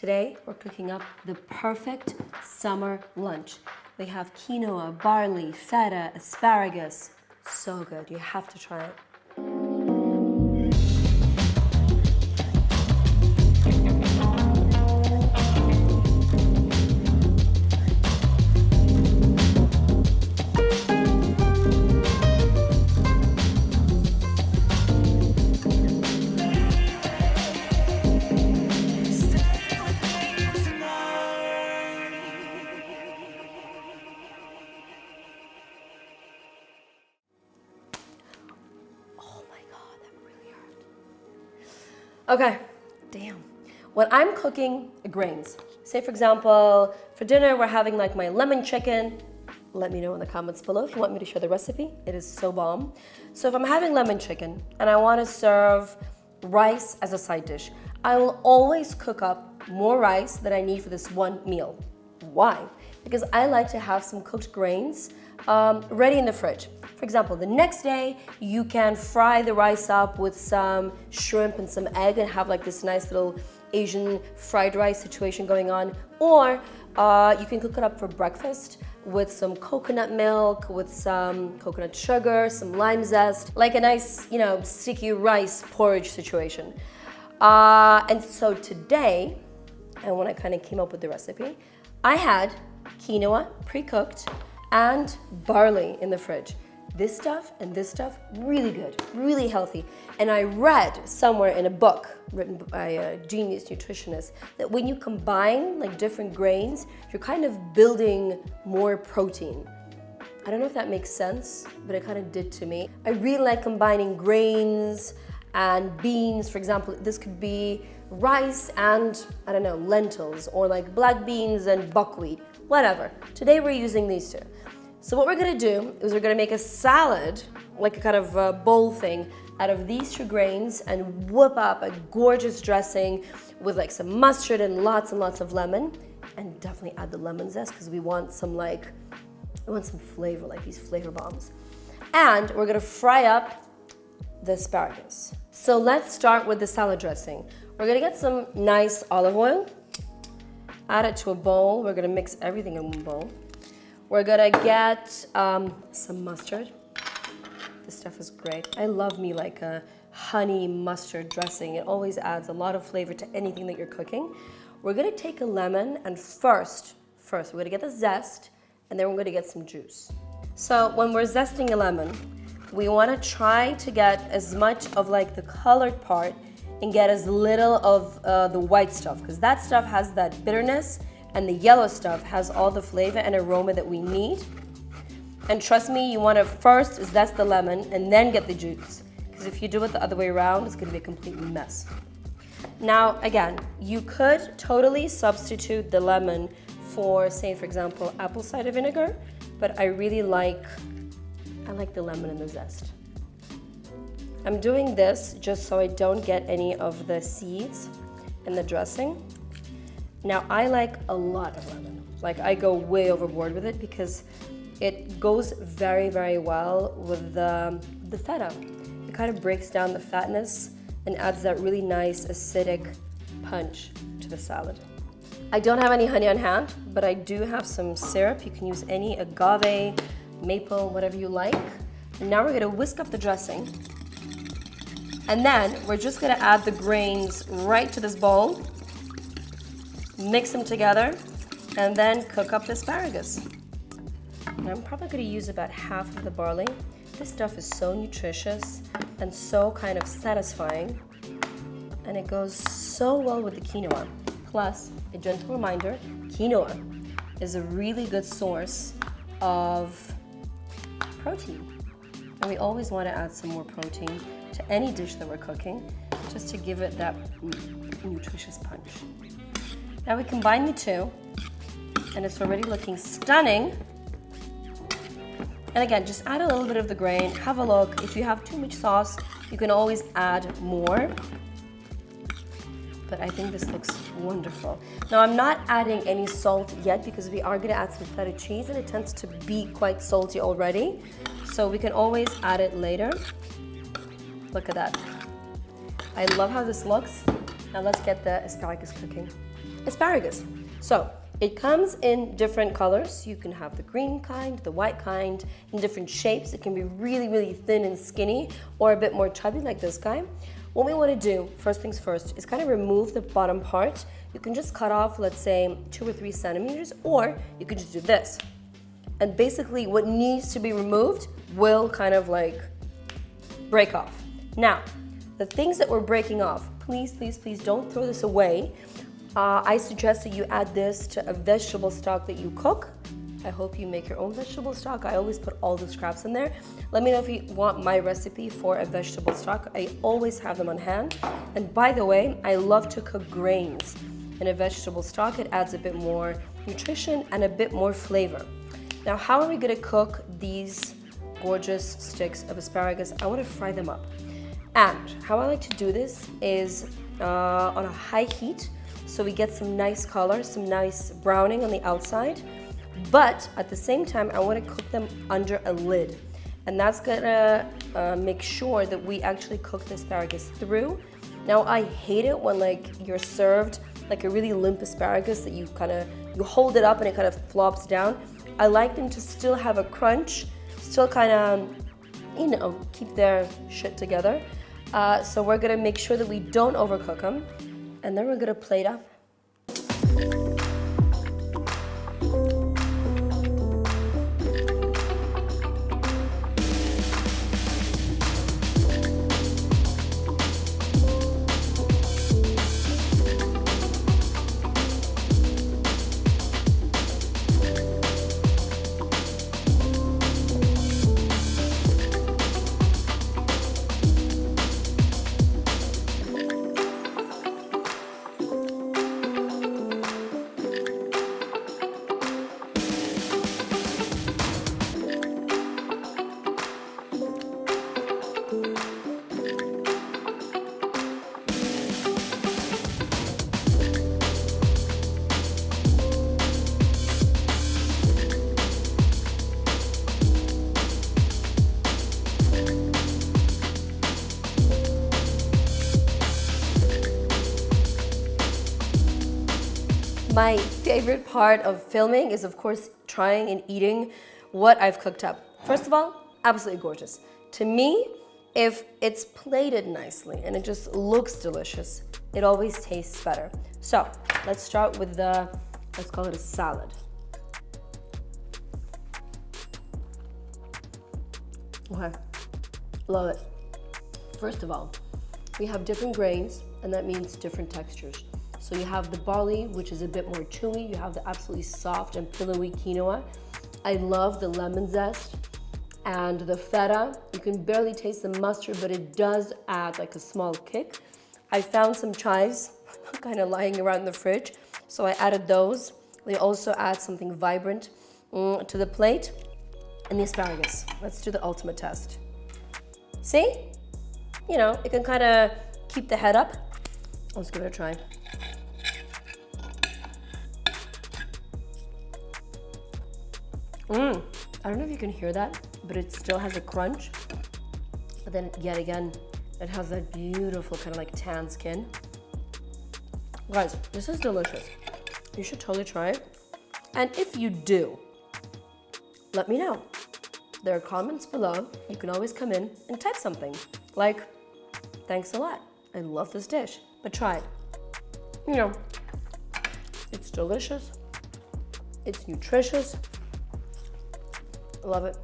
Today, we're cooking up the perfect summer lunch. We have quinoa, barley, feta, asparagus. So good, you have to try it. Okay, damn. When I'm cooking grains, say for example, for dinner we're having like my lemon chicken. Let me know in the comments below if you want me to share the recipe. It is so bomb. So if I'm having lemon chicken and I want to serve rice as a side dish, I will always cook up more rice than I need for this one meal. Why? Because I like to have some cooked grains ready in the fridge. For example, the next day you can fry the rice up with some shrimp and some egg and have like this nice little Asian fried rice situation going on. Or you can cook it up for breakfast with some coconut milk, with some coconut sugar, some lime zest, like a nice, sticky rice porridge situation. And so today, and when I kind of came up with the recipe, I had quinoa pre-cooked and barley in the fridge. This stuff and this stuff, really good, really healthy. And I read somewhere in a book written by a genius nutritionist that when you combine like different grains, you're kind of building more protein. I don't know if that makes sense, but it kind of did to me. I really like combining grains and beans. For example, this could be rice and, I don't know, lentils, or like black beans and buckwheat, whatever. Today we're using these two. So what we're gonna do is we're gonna make a salad, like a kind of bowl thing, out of these two grains and whip up a gorgeous dressing with like some mustard and lots of lemon. And definitely add the lemon zest because we want some flavor, like these flavor bombs. And we're gonna fry up the asparagus. So let's start with the salad dressing. We're gonna get some nice olive oil, add it to a bowl. We're gonna mix everything in one bowl. We're gonna get some mustard. This stuff is great. I love me like a honey mustard dressing. It always adds a lot of flavor to anything that you're cooking. We're gonna take a lemon and first we're gonna get the zest and then we're gonna get some juice. So when we're zesting a lemon, we wanna try to get as much of like the colored part and get as little of the white stuff, because that stuff has that bitterness and the yellow stuff has all the flavor and aroma that we need. And trust me, you want to first zest the lemon and then get the juice, because if you do it the other way around, it's going to be a complete mess. Now, again, you could totally substitute the lemon for, say, for example, apple cider vinegar, but I like the lemon and the zest. I'm doing this just so I don't get any of the seeds in the dressing. Now, I like a lot of lemon. Like, I go way overboard with it because it goes very, very well with the feta. It kind of breaks down the fatness and adds that really nice acidic punch to the salad. I don't have any honey on hand, but I do have some syrup. You can use any agave, maple, whatever you like. And now we're gonna whisk up the dressing. And then we're just gonna add the grains right to this bowl. Mix them together, and then cook up the asparagus. And I'm probably going to use about half of the barley. This stuff is so nutritious and so kind of satisfying, and it goes so well with the quinoa. Plus, a gentle reminder, quinoa is a really good source of protein. And we always want to add some more protein to any dish that we're cooking, just to give it that nutritious punch. Now we combine the two, and it's already looking stunning. And again, just add a little bit of the grain, have a look. If you have too much sauce, you can always add more. But I think this looks wonderful. Now I'm not adding any salt yet because we are gonna add some feta cheese and it tends to be quite salty already. So we can always add it later. Look at that. I love how this looks. Now let's get the asparagus cooking. asparagus. So it comes in different colors. You can have the green kind, the white kind, in different shapes. It can be really, really thin and skinny or a bit more chubby like this guy. What we want to do, first things first, is kind of remove the bottom part. You can just cut off, let's say, 2 or 3 centimeters, or you could just do this. And basically what needs to be removed will kind of like break off. Now, the things that we're breaking off, please, please, please don't throw this away. I suggest that you add this to a vegetable stock that you cook. I hope you make your own vegetable stock. I always put all the scraps in there. Let me know if you want my recipe for a vegetable stock. I always have them on hand. And by the way, I love to cook grains in a vegetable stock. It adds a bit more nutrition and a bit more flavor. Now, how are we gonna cook these gorgeous sticks of asparagus? I wanna fry them up. And how I like to do this is on a high heat, so we get some nice color, some nice browning on the outside. But at the same time, I want to cook them under a lid. And that's gonna make sure that we actually cook the asparagus through. Now, I hate it when like you're served like a really limp asparagus that you hold it up and it kind of flops down. I like them to still have a crunch, still kind of, keep their shit together. So we're gonna make sure that we don't overcook them. And then we're gonna plate up. My favorite part of filming is, of course, trying and eating what I've cooked up. First of all, absolutely gorgeous. To me, if it's plated nicely and it just looks delicious, it always tastes better. So let's start with let's call it a salad. Okay, love it. First of all, we have different grains, and that means different textures. So you have the barley, which is a bit more chewy. You have the absolutely soft and pillowy quinoa. I love the lemon zest and the feta. You can barely taste the mustard, but it does add like a small kick. I found some chives kind of lying around the fridge, so I added those. They also add something vibrant to the plate. And the asparagus. Let's do the ultimate test. See? You know, it can kind of keep the head up. Let's give it a try. I don't know if you can hear that, but it still has a crunch. But then yet again, it has that beautiful kind of like tan skin. Guys, this is delicious. You should totally try it. And if you do, let me know. There are comments below. You can always come in and type something like, thanks a lot. I love this dish, but try it. You know, it's delicious. It's nutritious. I love it.